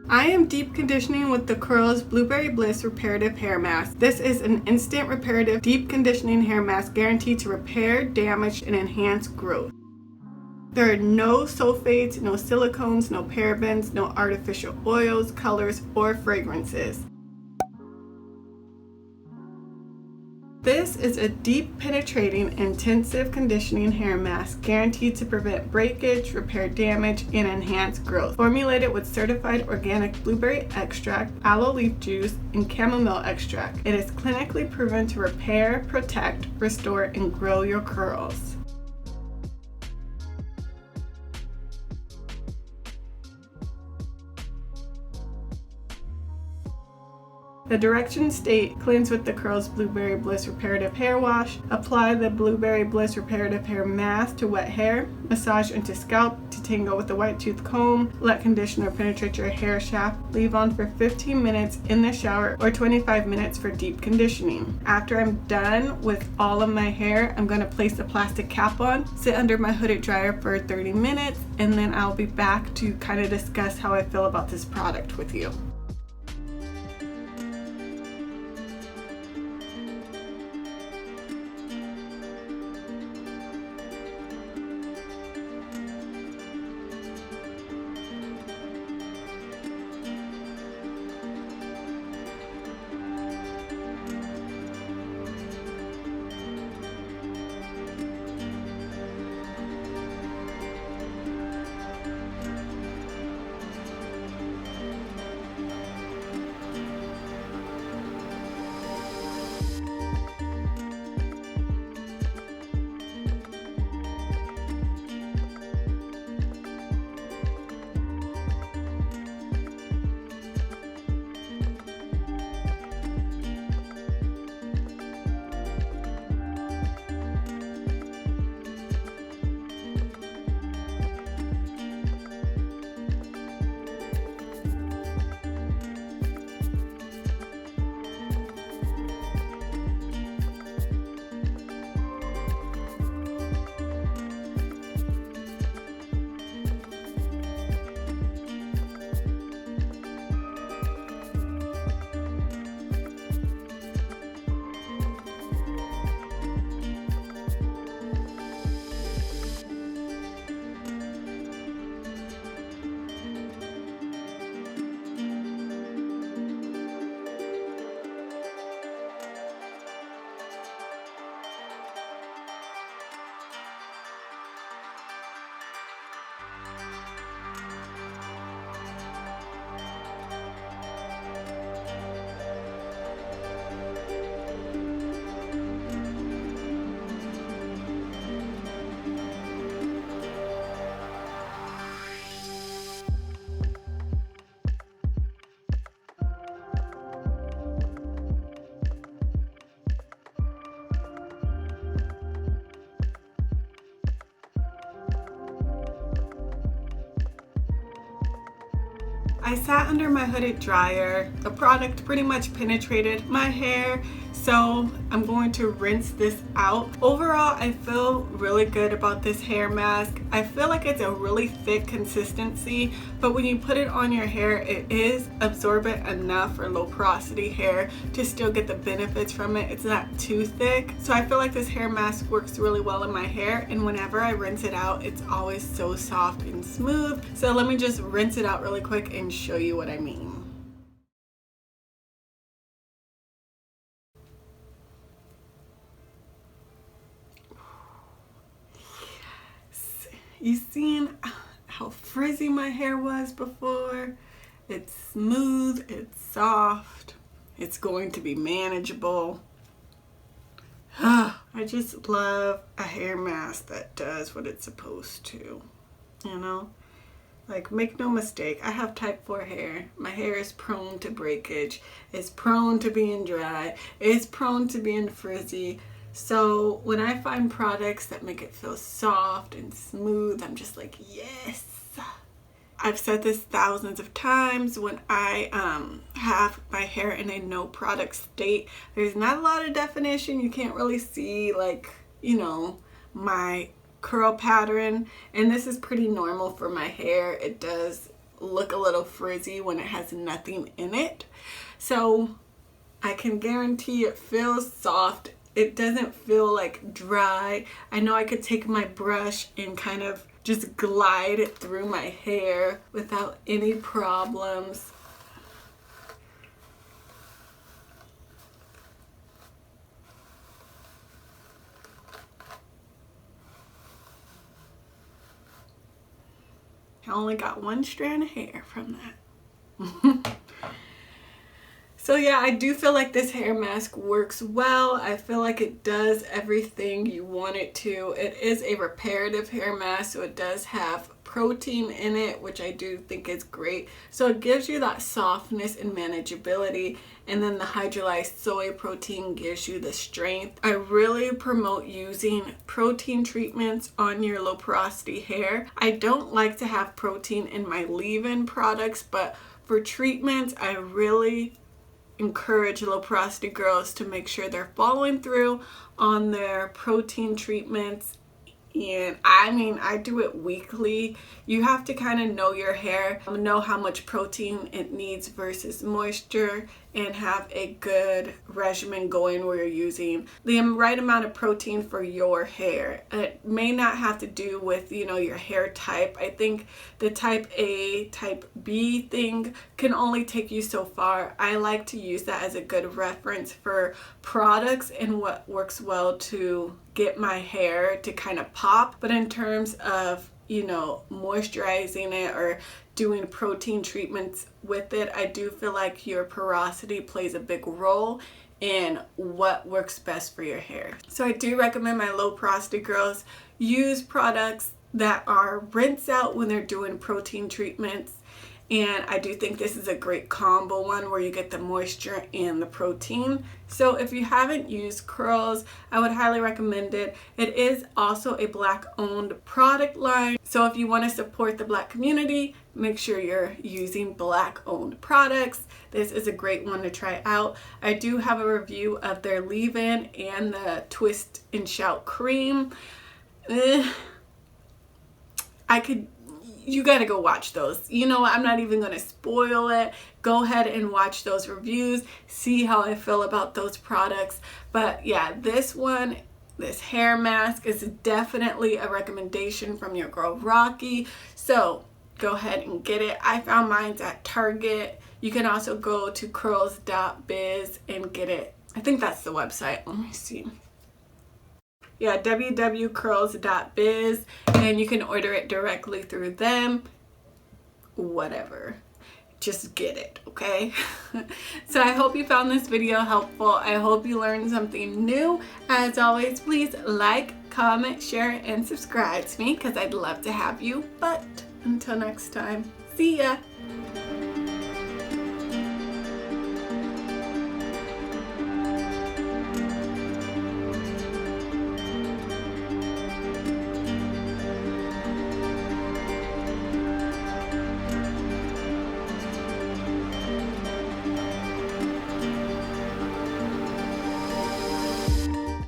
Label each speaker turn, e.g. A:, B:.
A: I am deep conditioning with the Curls Blueberry Bliss Reparative Hair Mask. This is an instant reparative deep conditioning hair mask guaranteed to repair, damage, and enhance growth. There are no sulfates, no silicones, no parabens, no artificial oils, colors, or fragrances. This is a deep penetrating, intensive conditioning hair mask guaranteed to prevent breakage, repair damage, and enhance growth. Formulated with certified organic blueberry extract, aloe leaf juice, and chamomile extract, it is clinically proven to repair, protect, restore, and grow your curls. The directions state: cleanse with the Curls Blueberry Bliss Reparative Hair Wash, apply the Blueberry Bliss Reparative Hair Mask to wet hair, massage into scalp to tangle with the white tooth comb, let conditioner penetrate your hair shaft, leave on for 15 minutes in the shower or 25 minutes for deep conditioning. After I'm done with all of my hair, I'm going to place a plastic cap on, sit under my hooded dryer for 30 minutes, and then I'll be back to kind of discuss how I feel about this product with you. I sat under my hooded dryer. The product pretty much penetrated my hair, so I'm going to rinse this out. Overall, I feel really good about this hair mask. I feel like it's a really thick consistency, but when you put it on your hair, it is absorbent enough for low porosity hair to still get the benefits from it. It's not too thick, so I feel like this hair mask works really well in my hair, and whenever I rinse it out, it's always so soft and smooth. So let me just rinse it out really quick and show you what I mean. You seen how frizzy my hair was before? It's smooth, it's soft, it's going to be manageable. I just love a hair mask that does what it's supposed to, you know? Like, make no mistake, I have type 4 hair. My hair is prone to breakage, it's prone to being dry, it's prone to being frizzy. So when I find products that make it feel soft and smooth, I'm just like, yes. I've said this thousands of times, when I have my hair in a no product state, there's not a lot of definition. You can't really see, like, you know, my curl pattern, and this is pretty normal for my hair. It does look a little frizzy when it has nothing in it. So I can guarantee it feels soft. It doesn't feel like dry. I know I could take my brush and kind of just glide it through my hair without any problems. I only got one strand of hair from that. So yeah, I do feel like this hair mask works well. I feel like it does everything you want it to. It is a reparative hair mask, so it does have protein in it, which I do think is great. So it gives you that softness and manageability, and then the hydrolyzed soy protein gives you the strength. I really promote using protein treatments on your low porosity hair. I don't like to have protein in my leave-in products, but for treatments, I really encourage low porosity girls to make sure they're following through on their protein treatments. And I mean, I do it weekly. You have to kind of know your hair, know how much protein it needs versus moisture, and have a good regimen going where you're using the right amount of protein for your hair. It may not have to do with, you know, your hair type. I think the type A, type B thing can only take you so far. I like to use that as a good reference for products and what works well to get my hair to kind of pop. But in terms of, you know, moisturizing it or doing protein treatments with it, I do feel like your porosity plays a big role in what works best for your hair. So I do recommend my low porosity girls use products that are rinse out when they're doing protein treatments. And I do think this is a great combo one where you get the moisture and the protein. So if you haven't used Curls, I would highly recommend it. It is also a Black owned product line. So if you want to support the Black community, make sure you're using Black owned products. This is a great one to try out. I do have a review of their leave-in and the Twist and Shout cream. You gotta go watch those. You know what? I'm not even gonna spoil it. Go ahead and watch those reviews. See how I feel about those products. But yeah, this one, this hair mask is definitely a recommendation from your girl Rocky. So go ahead and get it. I found mine at Target. You can also go to curls.biz and get it. I think that's the website. Let me see. Yeah, www.curls.biz, and you can order it directly through them. Whatever. Just get it, okay? So I hope you found this video helpful. I hope you learned something new. As always, please like, comment, share, and subscribe to me because I'd love to have you. But until next time, see ya!